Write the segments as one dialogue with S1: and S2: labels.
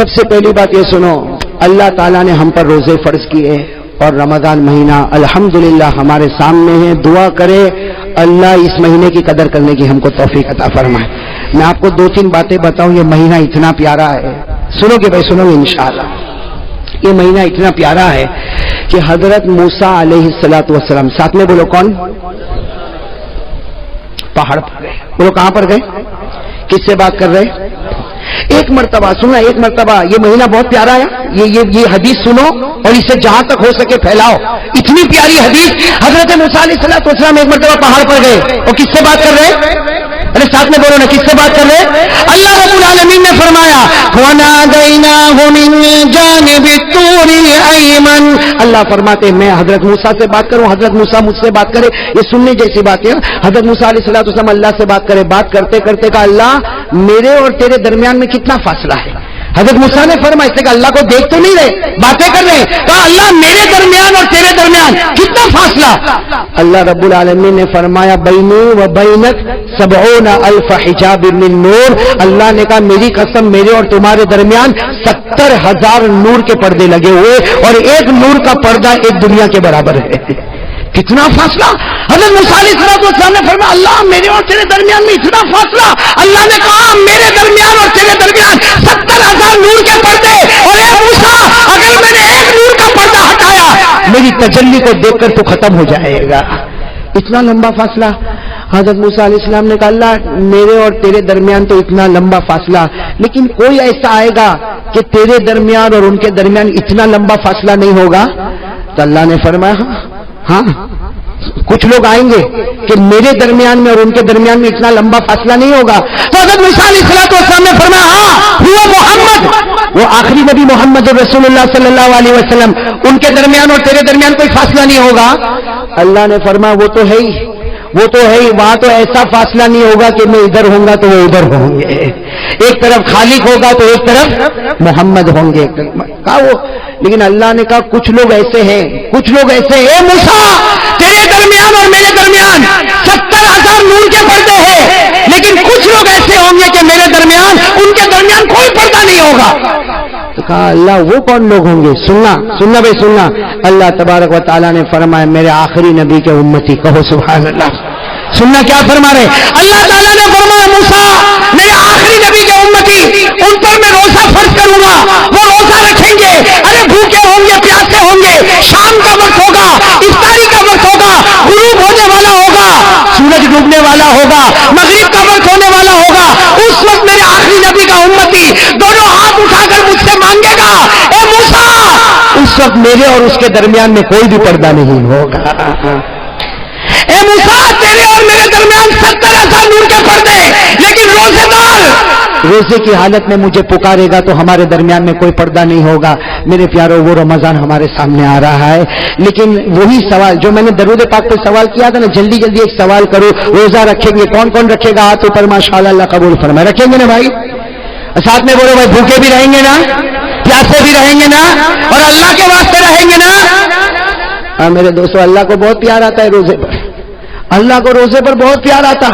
S1: سب سے پہلی بات یہ سنو، اللہ تعالیٰ نے ہم پر روزے فرض کیے اور رمضان مہینہ الحمدللہ ہمارے سامنے ہے. دعا کرے اللہ اس مہینے کی قدر کرنے کی ہم کو توفیق عطا فرمائے. میں آپ کو 2-3 باتیں بتاؤں. یہ مہینہ اتنا پیارا ہے، سنو گے بھائی، سنو گے انشاءاللہ. یہ مہینہ اتنا پیارا ہے کہ حضرت موسیٰ علیہ السلام ساتھ میں بولو کون؟ پہاڑ پر گئے. بولو کہاں پر گئے؟ کس سے بات کر رہے؟ ایک مرتبہ سنو، ایک مرتبہ. یہ مہینہ بہت پیارا ہے. یہ حدیث سنو اور اسے جہاں تک ہو سکے پھیلاؤ. اتنی پیاری حدیث. حضرت موسیٰ علیہ السلام ایک مرتبہ پہاڑ پر گئے اور کس سے بات کر رہے؟ ارے ساتھ میں بولو نا، کس سے بات کر رہے؟ اللہ رب العالمین نے فرمایا وَنَادَيْنَاهُ مِن جَانِبِ الطُّورِ الْأَيْمَنِ. اللہ فرماتے میں حضرت موسیٰ سے بات کروں، حضرت موسیٰ مجھ سے بات کرے. یہ سننے جیسی بات ہے. حضرت موسیٰ علیہ السلام اللہ سے بات کرے. بات کرتے کرتے کہا اللہ میرے اور تیرے درمیان میں کتنا فاصلہ ہے؟ حضرت موسیٰ نے فرمایا، اس نے کہا اللہ کو دیکھ تو نہیں رہے، باتیں کر رہے ہیں. کہا اللہ میرے درمیان اور تیرے درمیان کتنا فاصلہ؟ اللہ رب العالمین نے فرمایا بینی و بینک 70,000 حجاب من نور. اللہ نے کہا میری قسم میرے اور تمہارے درمیان 70,000 نور کے پردے لگے ہوئے اور ایک نور کا پردہ ایک دنیا کے برابر ہے. کتنا فاصلہ؟ حضرت موسیٰ علیہ السلام نے فرمایا اللہ میرے اور تیرے درمیان میں اتنا فاصلہ. اللہ نے کہا میرے درمیان اور تیرے درمیان 70,000 نور کے پردے. اور اے موسیٰ اگر میں نے ایک نور کا پردہ ہٹایا میری تجلی کو دیکھ کر تو ختم ہو جائے گا. اتنا لمبا فاصلہ. حضرت موسیٰ علیہ السلام نے کہا اللہ میرے اور تیرے درمیان تو اتنا لمبا فاصلہ، لیکن کوئی ایسا آئے گا کہ تیرے درمیان اور ان کے درمیان اتنا لمبا فاصلہ نہیں ہوگا؟ تو اللہ نے فرمایا ہاں کچھ لوگ آئیں گے کہ میرے درمیان میں اور ان کے درمیان میں اتنا لمبا فاصلہ نہیں ہوگا. تو حضرت موسیٰ علیہ السلام نے فرمایا ہاں وہ محمد، وہ آخری نبی محمد رسول اللہ صلی اللہ علیہ وسلم، ان کے درمیان اور تیرے درمیان کوئی فاصلہ نہیں ہوگا. اللہ نے فرمایا وہ تو ہے ہی، وہ تو ہے ہی. وہاں تو ایسا فاصلہ نہیں ہوگا کہ میں ادھر ہوں گا تو وہ ادھر ہوں گے، ایک طرف خالق ہوگا تو ایک طرف محمد ہوں گے. کہا وہ، لیکن اللہ نے کہا کچھ لوگ ایسے ہیں، کچھ لوگ ایسے ہیں موسیٰ تیرے درمیان اور میرے درمیان 70,000 نور کے پردے ہیں، لیکن کچھ لوگ ایسے ہوں گے کہ میرے درمیان ان کے درمیان کوئی پردہ نہیں ہوگا. تو کہا اللہ وہ کون لوگ ہوں گے؟ سننا بھائی سننا. اللہ تبارک و تعالیٰ نے فرمایا میرے آخری نبی کے امتی. کہو سبحان اللہ. سننا کیا فرما رہے؟ اللہ تعالیٰ نے فرمایا موسیٰ میرے آخری نبی کے امتی ان پر میں روزہ فرض کروں گا، وہ روزہ رکھیں گے. ارے بھوکے ہوں گے، پیاسے ہوں گے، شام کا وقت ہوگا، افطاری کا وقت ہوگا، غروب ہونے والا ہوگا، سورج ڈوبنے والا ہوگا، مغرب کا وقت ہونے والا ہوگا. اس وقت میرے آخری نبی کا امتی دونوں ہاتھ اٹھا کر مجھ سے مانگے گا اے موسیٰ. اس وقت میرے اور اس کے درمیان میں کوئی بھی پردہ نہیں ہوگا. اے موسیٰ تیرے اور میرے درمیان 70,000 نور کے پردے، لیکن روزے دار روزے کی حالت میں مجھے پکارے گا تو ہمارے درمیان میں کوئی پردہ نہیں ہوگا. میرے پیارو وہ رمضان ہمارے سامنے آ رہا ہے، لیکن وہی سوال جو میں نے درود پاک پہ سوال کیا تھا نا، جلدی جلدی ایک سوال کرو. روزہ رکھیں گے کون کون رکھے گا؟ ہاتھ اوپر ماشاءاللہ اللہ قبول فرمائے. رکھیں گے نا بھائی؟ ساتھ میں بولو بھائی بھوکے بھی رہیں گے نا، پیاسے بھی رہیں گے نا، اور اللہ کے واسطے رہیں گے نا. میرے دوستو اللہ کو بہت پیار آتا ہے روزے پر، اللہ کو روزے پر بہت پیار آتا.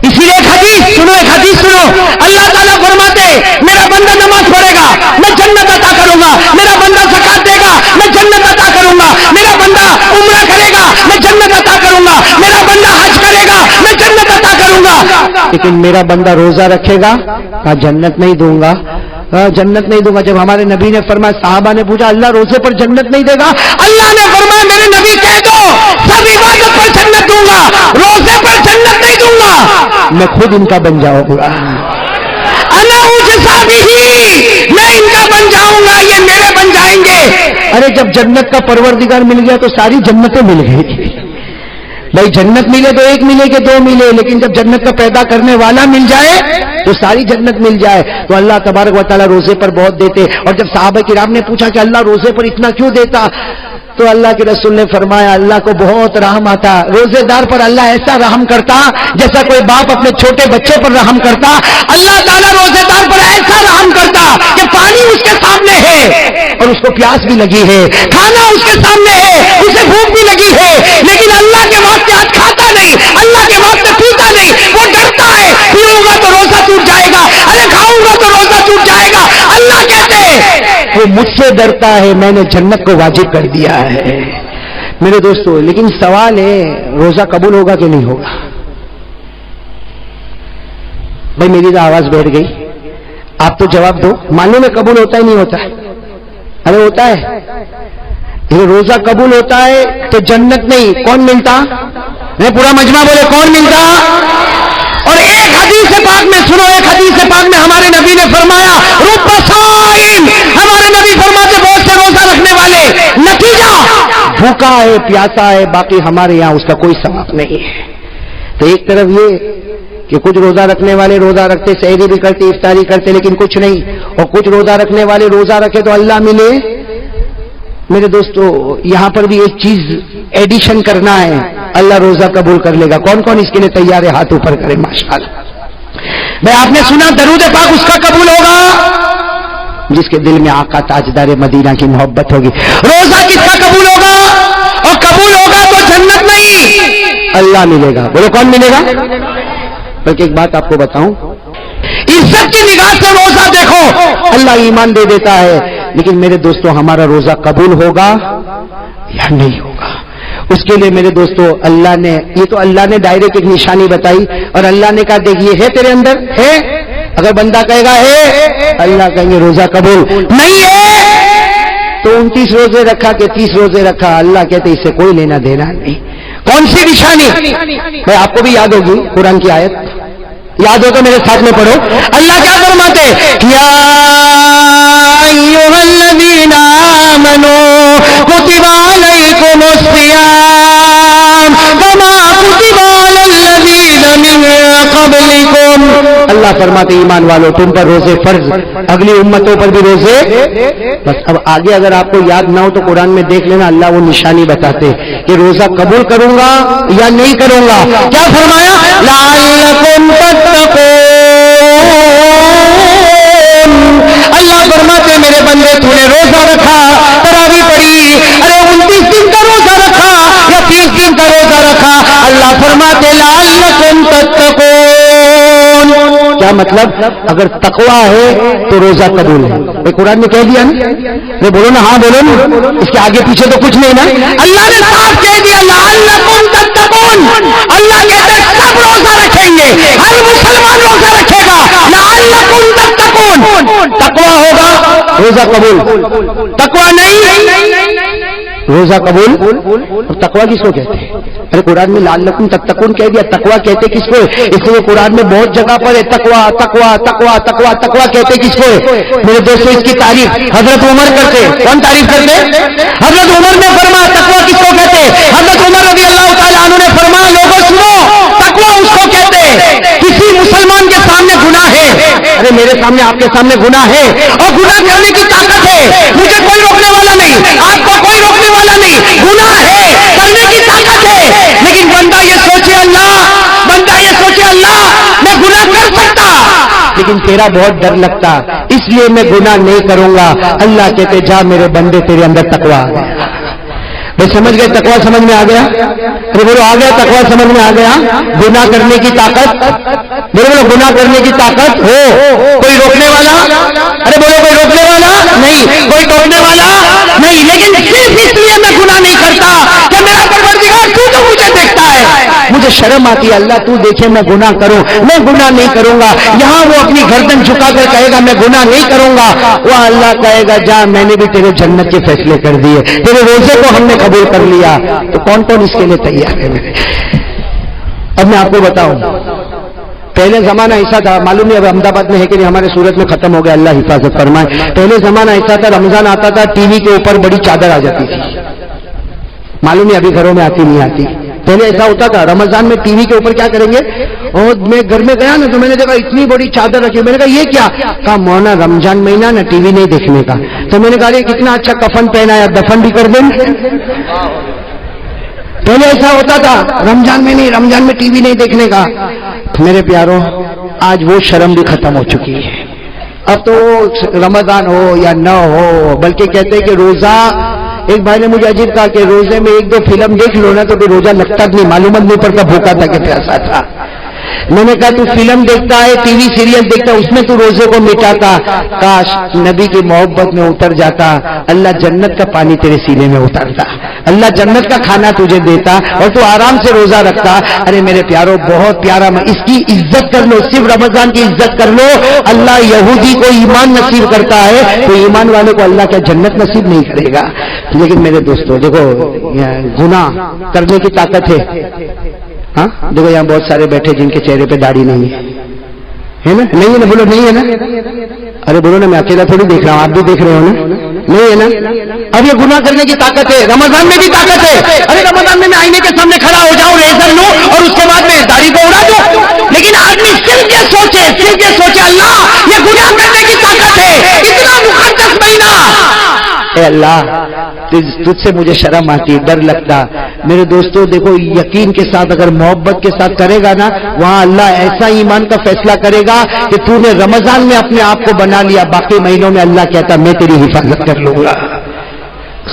S1: اسی لیے ایک حدیث سنو، اللہ تعالیٰ فرماتے میرا بندہ نماز پڑھے گا میں جنت عطا کروں گا، میرا بندہ زکات دے گا میں جنت عطا کروں گا، میرا بندہ عمرہ کرے گا میں جنت عطا کروں گا، میرا بندہ حج کرے گا میں جنت عطا کروں گا. لیکن میرا بندہ روزہ رکھے گا جنت نہیں دوں گا، جنت نہیں دوں گا. جب ہمارے نبی نے فرمایا، صحابہ نے پوچھا اللہ روزے پر جنت نہیں دے گا؟ اللہ نے فرمایا میرے نبی کہہ دو سب عبادت پر جنت دوں گا، روزے پر جنت نہیں دوں گا. میں خود ان کا بن جاؤں گا، انا اجزا بہی، میں ان کا بن جاؤں گا، یہ میرے بن جائیں گے. ارے جب جنت کا پروردگار مل گیا تو ساری جنتیں مل گئی. بھائی جنت ملے تو ایک ملے کہ دو ملے، لیکن جب جنت کا پیدا کرنے والا مل جائے تو ساری جنت مل جائے. تو اللہ تبارک و تعالیٰ روزے پر بہت دیتے. اور جب صحابہ کرام نے پوچھا کہ اللہ روزے پر اتنا کیوں دیتا، تو اللہ کے رسول نے فرمایا اللہ کو بہت رحم آتا. روزے دار پر اللہ ایسا رحم کرتا جیسا کوئی باپ اپنے چھوٹے بچے پر رحم کرتا. اللہ تعالیٰ روزے دار پر ایسا رحم کرتا کہ پانی اس کے سامنے ہے اور اس کو پیاس بھی لگی ہے، کھانا اس کے سامنے ہے، اسے بھوک بھی لگی ہے، لیکن اللہ کے واسطے آج کھاتا نہیں، اللہ کے واسطے پیتا نہیں. وہ ڈرتا ہے پیوں گا تو روزہ ٹوٹ جائے گا، ارے کھاؤں گا تو روزہ ٹوٹ جائے گا. اللہ کہتے ہیں وہ مجھ سے ڈرتا ہے، میں نے جنت کو واجب کر دیا ہے۔ میرے دوستو، لیکن سوال ہے روزہ قبول ہوگا کہ نہیں ہوگا؟ بھائی میری تو آواز بیٹھ گئی، آپ تو جواب دو، معلوم ہے قبول ہوتا ہی نہیں ہوتا؟ ارے ہوتا ہے، یہ روزہ قبول ہوتا ہے تو جنت نہیں، کون ملتا؟ میں پورا مجمع بولے کون ملتا؟ اور ایک حدیث پاک میں سنو، ایک حدیث پاک میں ہمارے نبی نے فرمایا رب صائم، ہمارے نبی فرماتے بہت سے روزہ رکھنے والے، نتیجہ بھوکا ہے پیاسا ہے، باقی ہمارے یہاں اس کا کوئی ثواب نہیں ہے۔ تو ایک طرف یہ کہ کچھ روزہ رکھنے والے روزہ رکھتے، سحری بھی کرتے، افطاری کرتے، لیکن کچھ نہیں، اور کچھ روزہ رکھنے والے روزہ رکھے تو اللہ ملے۔ میرے دوستو یہاں پر بھی ایک چیز ایڈیشن کرنا ہے، اللہ روزہ قبول کر لے گا۔ کون کون اس کے لیے تیار ہے؟ ہاتھ اوپر کرے ماشاءاللہ۔ بھائی آپ نے سنا درود پاک اس کا قبول ہوگا جس کے دل میں آقا تاجدار مدینہ کی محبت ہوگی۔ روزہ کس کا قبول ہوگا؟ اور قبول ہوگا تو جنت نہیں، اللہ ملے گا۔ بولو کون ملے گا؟ بلکہ ایک بات آپ کو بتاؤں، عزت کی نگاہ سے روزہ دیکھو، اللہ ایمان دے دیتا ہے، لیکن میرے دوستو ہمارا روزہ قبول ہوگا یا نہیں ہوگا؟ اس کے لیے میرے دوستو اللہ نے، یہ تو اللہ نے ڈائریکٹ ایک نشانی بتائی، اور اللہ نے کہا دیکھ یہ ہے تیرے اندر ہے، اگر بندہ کہے گا ہے، اللہ کہیں گے روزہ قبول نہیں ہے تو 29 روزے رکھا کہ 30 روزے رکھا، اللہ کہتے اس سے کوئی لینا دینا نہیں۔ کون سی نشانی؟ بھائی آپ کو بھی یاد ہوگی قرآن کی آیت، یاد ہو تو میرے ساتھ میں پڑھو۔ اللہ کیا فرماتے؟ یا ایھا الذین آمنوا کتب علیکم الصیام کما کتب علی الذین من قبلکم۔ اللہ فرماتے ایمان والو تم پر روزے فرض، اگلی امتوں پر بھی روزے۔ بس اب آگے اگر آپ کو یاد نہ ہو تو قرآن میں دیکھ لینا، اللہ وہ نشانی بتاتے کہ روزہ قبول کروں گا یا نہیں کروں گا۔ کیا فرمایا؟ لعلکم تتقون۔ اللہ فرماتے میرے بندے تو نے روزہ رکھا، تراویح پڑھی، ارے 29 دن کا روزہ رکھا یا 30 دن کا روزہ رکھا، اللہ فرماتے لعلکم تتقون۔ کیا مطلب؟ اگر تقویٰ ہے تو روزہ قبول ہے۔ یہ قرآن نے کہہ دیا نا، بولو نا، ہاں بولو نا، اس کے آگے پیچھے تو کچھ نہیں نا، اللہ نے صاف کہہ دیا لعلکم تتقون۔ اللہ کہتے سب روزہ رکھیں گے، ہر مسلمان روزہ رکھے گا، لعلکم تتقون۔ تقویٰ ہوگا روزہ قبول، تقویٰ نہیں روزہ قبول۔ اور تقویٰ کس کو کہتے ہیں؟ ارے قرآن میں لعلکم تتقون کہہ دیا، تقویٰ کہتے کس کو؟ اس لیے قرآن میں بہت جگہ پر ہے تقویٰ تقویٰ تقویٰ تقویٰ تقویٰ کہتے کس کو؟ میرے دوستوں اس کی تعریف حضرت عمر کرتے۔ کون تعریف کرتے؟ حضرت عمر نے فرمایا تقویٰ کس کو کہتے؟ حضرت عمر رضی اللہ تعالیٰ عنہ نے فرمایا لوگوں سنو، تقویٰ اس کو کہتے کسی مسلمان کے سامنے گناہ ہے، ارے میرے سامنے آپ کے سامنے گناہ ہے اور گناہ کرنے کی طاقت ہے، مجھے کوئی روکنے والا نہیں، آپ کو کوئی روکنے والا نہیں، گناہ ہے کرنے کی طاقت ہے، لیکن بندہ یہ سوچے اللہ میں گناہ کر سکتا لیکن تیرا بہت ڈر لگتا، اس لیے میں گناہ نہیں کروں گا۔ اللہ کہتے جا میرے بندے تیرے اندر تقویٰ آ گیا۔ بھائی سمجھ گئے تقویٰ سمجھ میں آ گیا؟ ارے بولو آ گیا تقویٰ سمجھ میں آ گیا؟ گناہ کرنے کی طاقت، بولو گناہ کرنے کی طاقت ہو، کوئی روکنے والا، ارے بولو کوئی روکنے والا نہیں، کوئی ٹوکنے والا نہیں، لیکن صرف اس لیے میں گناہ نہیں کرتا کہ میرا پروردگار تو مجھے دیکھتا ہے، مجھے شرم آتی ہے اللہ تو دیکھے میں گناہ کروں، میں گناہ نہیں کروں گا۔ یہاں وہ اپنی گردن جھکا کر کہے گا میں گناہ نہیں کروں گا، وہ اللہ کہے گا جا میں نے بھی تیرے جنت کے فیصلے کر دیے، تیرے روزے کو ہم نے قبول کر لیا۔ تو کون کون اس کے لیے تیار ہے میرے؟ اب میں آپ کو بتاؤں، پہلے زمانہ ایسا تھا، معلوم نہیں اب احمد آباد میں ہے کہ نہیں، ہمارے سورت میں ختم ہو گیا، اللہ حفاظت فرمائے۔ پہلے زمانہ ایسا تھا، رمضان آتا تھا ٹی وی کے اوپر بڑی چادر آ جاتی تھی، معلوم نہیں ابھی گھروں میں آتی نہیں آتی۔ پہلے ایسا ہوتا تھا رمضان میں ٹی وی کے اوپر کیا کریں گے، اور میں گھر میں گیا نا تو میں نے دیکھا اتنی بڑی چادر رکھی، میں نے کہا یہ کیا؟ کہا مولانا رمضان مہینہ نا ٹی وی نہیں دیکھنے کا۔ تو میں نے کہا یہ کتنا اچھا کفن پہنا ہے، دفن بھی کر دیں۔ پہلے ایسا ہوتا تھا رمضان میں نہیں، رمضان میں ٹی وی نہیں دیکھنے کا۔ میرے پیاروں آج وہ شرم بھی ختم ہو چکی ہے، اب تو رمضان ہو یا نہ ہو، بلکہ کہتے ہیں کہ روزہ، ایک بھائی نے مجھے عجیب کہا کہ روزے میں 1-2 فلم دیکھ لو نا تو پھر روزہ لگتا نہیں، معلومات نہیں پڑتا بھوکا تھا کہ پیاسا تھا۔ میں نے کہا تو فلم دیکھتا ہے, ٹی وی سیریل دیکھتا ہے, اس میں تو روزے کو مٹاتا, کاش نبی کی محبت میں اتر جاتا, اللہ جنت کا پانی تیرے سینے میں اترتا, اللہ جنت کا کھانا تجھے دیتا اور تو آرام سے روزہ رکھتا. ارے میرے پیاروں بہت پیارا, اس کی عزت کر لو, صرف رمضان کی عزت کر لو. اللہ یہودی کو ایمان نصیب کرتا ہے تو ایمان والے کو اللہ کیا جنت نصیب نہیں کرے گا. لیکن میرے دوستوں دیکھو گناہ کرنے کی طاقت ہے. ہاں دیکھو یہاں بہت سارے بیٹھے جن کے چہرے پہ داڑھی نہیں ہے نا, نہیں ہے نا, بولو نہیں ہے نا. ارے بولو نا, میں اکیلا تھوڑی دیکھ رہا ہوں, آپ بھی دیکھ رہے ہو نا, نہیں ہے نا. اب یہ گناہ کرنے کی طاقت ہے, رمضان میں بھی طاقت ہے. ارے رمضان میں آئینے کے سامنے کھڑا ہو جاؤں, ریزر لوں اور اس کے بعد میں داڑھی کو اڑا دوں. لیکن آدمی صرف یہ سوچے اللہ یہ گناہ کرنے کی طاقت ہے, اتنا مقدس مہینہ. اے اللہ تجھ سے مجھے شرم آتی, ڈر لگتا. میرے دوستوں دیکھو یقین کے ساتھ اگر محبت کے ساتھ کرے گا نا, وہاں اللہ ایسا ایمان کا فیصلہ کرے گا کہ تو نے رمضان میں اپنے آپ کو بنا لیا, باقی مہینوں میں اللہ کہتا میں تیری حفاظت کر لوں گا.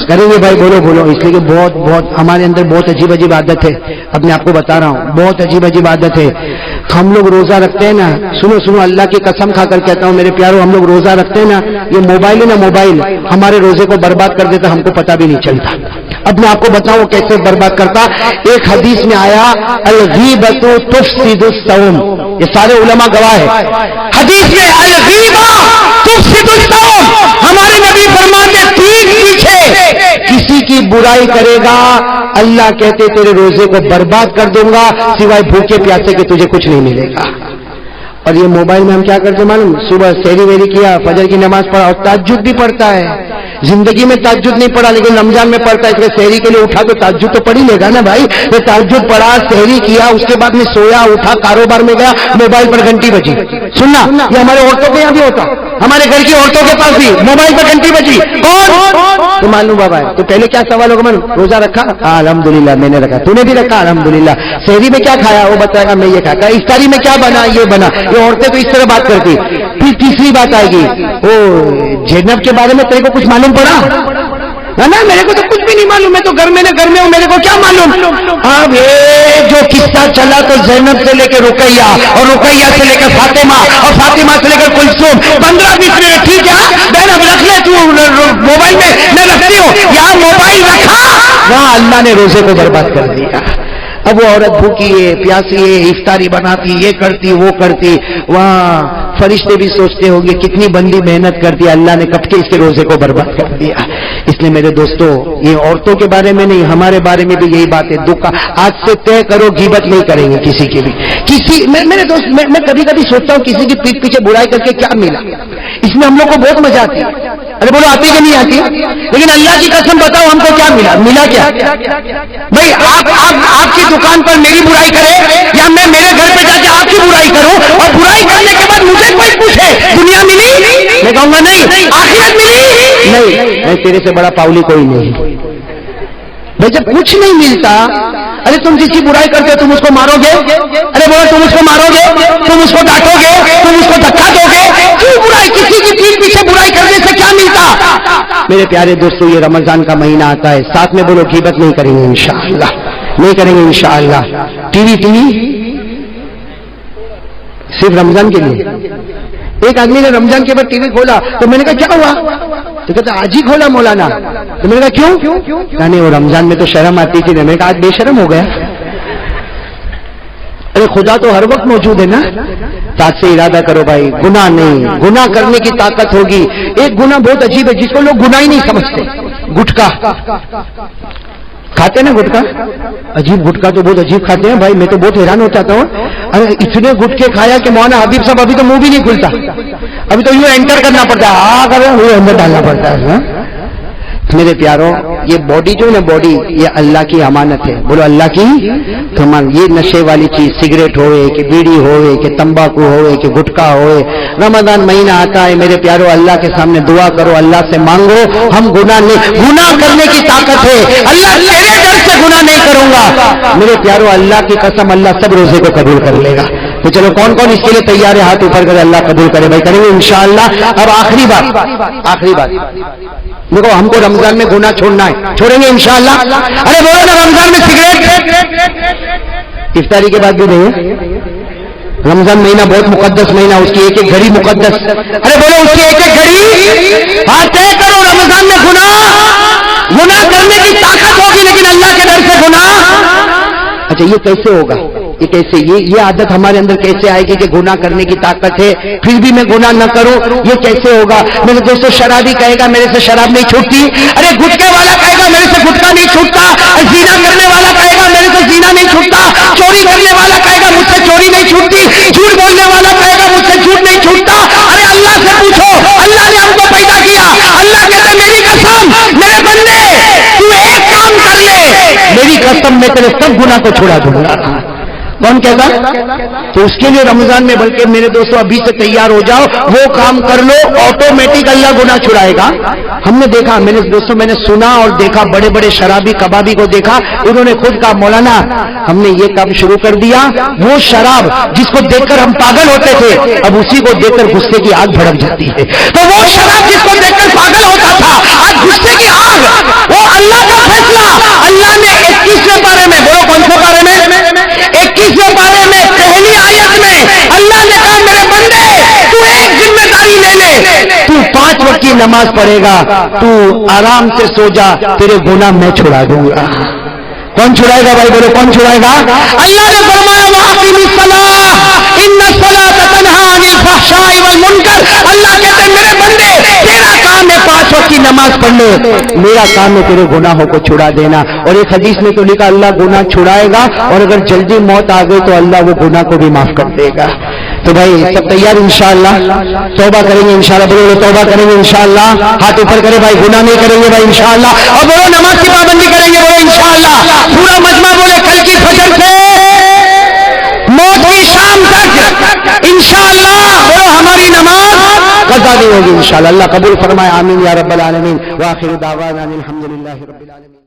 S1: کریں گے بھائی, بولو بولو. اس لیے کہ بہت ہمارے اندر بہت عجیب عجیب عادت ہے, اپنے آپ کو بتا رہا ہوں, بہت عجیب عجیب عادت ہے. ہم لوگ روزہ رکھتے ہیں نا, سنو اللہ کی قسم کھا کر کہتا ہوں میرے پیاروں, ہم لوگ روزہ رکھتے ہیں نا, یہ موبائل ہے نا, موبائل ہمارے روزے کو برباد کر دیتا, ہم کو پتہ بھی نہیں چلتا. اب میں آپ کو بتاؤں کیسے برباد کرتا. ایک حدیث میں آیا الغیبۃ تفسد الصوم, یہ سارے علماء گواہ ہے. حدیث میں الغیبۃ تفسد الصوم, ہمارے نبی فرماتے تین پیچھے کسی کی برائی کرے گا اللہ کہتے تیرے روزے کو برباد کر دوں گا, سوائے بھوکے پیاسے کے تجھے کچھ نہیں ملے گا. اور یہ موبائل میں ہم کیا کرتے معلوم, صبح سحری ویری کیا, فجر کی نماز پڑھا, اور تہجد بھی پڑھتا ہے. زندگی میں تہجد نہیں پڑھا لیکن رمضان میں پڑھتا ہے, اس لیے سحری کے لیے اٹھا تو تہجد تو پڑھ ہی لے گا نا بھائی. یہ تہجد پڑھا, سحری کیا, اس کے بعد میں سویا, اٹھا, کاروبار میں گیا, موبائل پر گھنٹی بجی. سننا یہ ہمارے عورتوں کے یہاں بھی ہوتا, ہمارے گھر کی عورتوں کے پاس بھی موبائل پر گھنٹی بجی. کون تو معلوم بابا ہے. تو پہلے کیا سوال ہوگا, روزہ رکھا, الحمدللہ میں نے رکھا, تو نے بھی رکھا الحمدللہ. سحری میں کیا کھایا, وہ بتائے گا میں یہ کھاتا. افطاری میں کیا بنا, یہ بنا. یہ عورتیں تو اس طرح بات کرتی. پھر تیسری بات آئے گی, وہ زینب کے بارے میں تیرے کو کچھ معلوم پڑا نا, میرے کو تو کچھ بھی نہیں معلوم, میں تو گھر میں ہوں, میرے کو کیا معلوم. اب یہ جو قصہ چلا تو زینب سے لے کے رقیہ, اور رقیہ سے لے کر فاطمہ, اور فاطمہ سے لے کر کلثوم, 15-20 منٹ. ٹھیک ہے بہن, اب رکھ لے تو موبائل میں رکھتی ہوں, یہاں موبائل رکھا, وہاں اللہ نے روزے کو برباد کر دیا. اب وہ عورت بھوکی ہے, پیاسی ہے, افطاری بناتی, یہ کرتی وہ کرتی, وہاں فرشتے بھی سوچتے ہوں گے کتنی بندی محنت کرتی ہے, اللہ نے کب کے اس کے روزے کو برباد کر دیا. اس لیے میرے دوستو یہ عورتوں کے بارے میں نہیں, ہمارے بارے میں بھی یہی بات ہے. دکھ آج سے طے کرو غیبت نہیں کریں گے کسی کی بھی. میرے دوست میں کبھی کبھی سوچتا ہوں کسی کی پیٹھ پیچھے برائی کر کے کیا ملا. اس میں ہم لوگ کو بہت مزہ آتی ہے. ارے بولو آتی کہ نہیں آتی, لیکن اللہ کی قسم بتاؤ ہم کو کیا ملا کیا بھائی. آپ کی دکان پر میری برائی کرے, یا میں میرے گھر پہ جا کے آپ کی برائی کروں, اور برائی کرنے کے بعد مجھے کوئی پوچھے دنیا ملی, میں کہوں گا نہیں. آخرت ملی نہیں, تیرے سے بڑا پاؤلی کوئی نہیں بھائی. جب کچھ نہیں ملتا, ارے تم جس کی برائی کرتے ہو تم اس کو مارو گے, ارے بولو تم اس کو مارو گے, تم اس کو ڈانٹو گے, تم اس کو دھکا دو گے, کیوں برائی, کسی کی پیٹھ پیچھے برائی کرنے سے کیا ملتا. میرے پیارے دوستو یہ رمضان کا مہینہ آتا ہے, ساتھ میں بولو غیبت نہیں کریں گے انشاءاللہ, نہیں کریں گے انشاءاللہ. ٹی وی صرف رمضان کے لیے. ایک آدمی نے رمضان کے بعد ٹی وی کھولا تو میں نے کہا کیا ہوا, تو کہتا آج ہی کھولا مولانا. تو میں نے کہا کیوں, کہنے وہ رمضان میں تو شرم آتی تھی. میں نے کہا آج بے شرم ہو گیا. ارے خدا تو ہر وقت موجود ہے نا. تو آج سے ارادہ کرو بھائی, گناہ نہیں, گناہ کرنے کی طاقت ہوگی. ایک گناہ بہت عجیب ہے جس کو لوگ گناہ ہی نہیں سمجھتے, گٹکا کھاتے نا. گٹکا عجیب, گٹکا تو بہت عجیب کھاتے ہیں بھائی. میں تو بہت حیران ہو جاتا ہوں, اتنے گٹکے کھایا کہ مولانا حبیب صاحب ابھی تو منہ بھی نہیں کھلتا, ابھی تو یوں انٹر کرنا پڑتا ہے, وہ اندر ڈالنا پڑتا ہے. میرے پیاروں یہ باڈی جو ہے نا, باڈی یہ اللہ کی امانت ہے. بولو اللہ کی امانت. یہ نشے والی چیز سگریٹ ہوئے کہ بیڑی ہوئے کہ تمباکو ہوئے کہ گٹکا ہوئے, رمضان مہینہ آتا ہے میرے پیاروں, اللہ کے سامنے دعا کرو, اللہ سے مانگو. ہم گناہ نہیں, گناہ کرنے کی طاقت ہے. اللہ تیرے ڈر سے گناہ نہیں کروں گا میرے پیاروں, اللہ کی قسم اللہ سب روزے کو قبول کر لے گا. تو چلو کون کون اس کے لیے تیار ہے, ہاتھ اوپر کرے, اللہ قبول کرے بھائی, کریں گے انشاءاللہ. اب آخری بات دیکھو, ہم کو رمضان میں گناہ چھوڑنا ہے, چھوڑیں گے انشاءاللہ. ارے بولو نا رمضان میں سگریٹ افطاری کے بعد بھی نہیں ہے, رمضان مہینہ بہت مقدس مہینہ، اس کی ایک ایک گھڑی مقدس. ارے بولو اس کی ایک ایک گھڑی. ہاں طے کرو رمضان میں گناہ کرنے کی طاقت ہوگی لیکن اللہ کے ڈر سے گناہ. اچھا یہ کیسے ہوگا؟ یہ کیسے یہ عادت ہمارے اندر کیسے آئے گی کہ گناہ کرنے کی طاقت ہے پھر بھی میں گناہ نہ کروں؟ یہ کیسے ہوگا؟ میرے دوستو شرابی کہے گا میرے سے شراب نہیں چھوٹتی. ارے گٹکے والا کہے گا میرے سے گٹکا نہیں چھوٹتا. زنا کرنے والا کہے گا میرے سے زنا نہیں چھوٹتا. چوری کرنے والا کہے گا مجھ سے چوری نہیں چھوٹتی. جھوٹ بولنے والا کہے گا مجھ سے جھوٹ نہیں چھوٹتا. ارے اللہ سے پوچھو، اللہ نے ہم کو پیدا کیا. اللہ کہتے میری قسم میرے بندے تو ایک کام کر لے، میری قسم میں تیرے سب گناہ کو چھڑا دوں گا. کون کہتا؟ تو اس کے لیے رمضان میں بلکہ میرے دوستوں ابھی سے تیار ہو جاؤ، وہ کام کر لو آٹومیٹک اللہ گناہ چھڑائے گا. ہم نے دیکھا میرے دوستوں، میں نے سنا اور دیکھا بڑے بڑے شرابی کبابی کو دیکھا، انہوں نے خود کہا مولانا ہم نے یہ کام شروع کر دیا، وہ شراب جس کو دیکھ کر ہم پاگل ہوتے تھے اب اسی کو دیکھ کر غصے کی آگ بھڑک جاتی ہے. تو وہ شراب جس کو دیکھ کر پاگل ہوتا تھا آج غصے کی آگ، وہ اللہ کا فیصلہ. اللہ نے 21ویں پارے میں، بولو کون سے پارے میں؟ 21ویں پارے میں پہلی آیت میں اللہ نے کہا میرے بندے تو ایک ذمہ داری لے لے، تو 5 وقت کی نماز پڑھے گا، تو آرام سے سو جا، تیرے گناہ میں چھڑا دوں گا. کون چھڑائے گا بھائی؟ بولو کون چھڑائے گا؟ اللہ نے فرمایا وَأَقِمِ الصَّلَاةَ إِنَّ الصَّلَاةَ تَنْهَىٰ عَنِ الْفَحْشَاءِ وَالْمُنكَرِ. اللہ کہتے ہیں میرے بندے تیرا کام ہے 5 وقت کی نماز پڑھنے، میرا کام ہے تیرے گناہوں کو چھڑا دینا. اور ایک حدیث میں تو لکھا اللہ گناہ چھڑائے گا اور اگر جلدی موت آ گئی تو اللہ وہ گناہ کو بھی معاف کر دے گا. تو بھائی سب تیار انشاءاللہ؟ توبہ کریں گے انشاءاللہ. بولو توبہ کریں گے انشاءاللہ. ہاتھ اوپر کرے بھائی، گناہ نہیں کریں گے بھائی انشاءاللہ. اور بولو نماز کی پابندی کریں گے، بولو انشاءاللہ. پورا مجمع بولے کل کی فجر سے موت کی شام تک انشاءاللہ بولو ہماری نماز قضا نہیں ہوگی انشاءاللہ. اللہ قبول فرمائے، آمین یا رب العالمین. وآخر دعوانا الحمدللہ رب العالمین.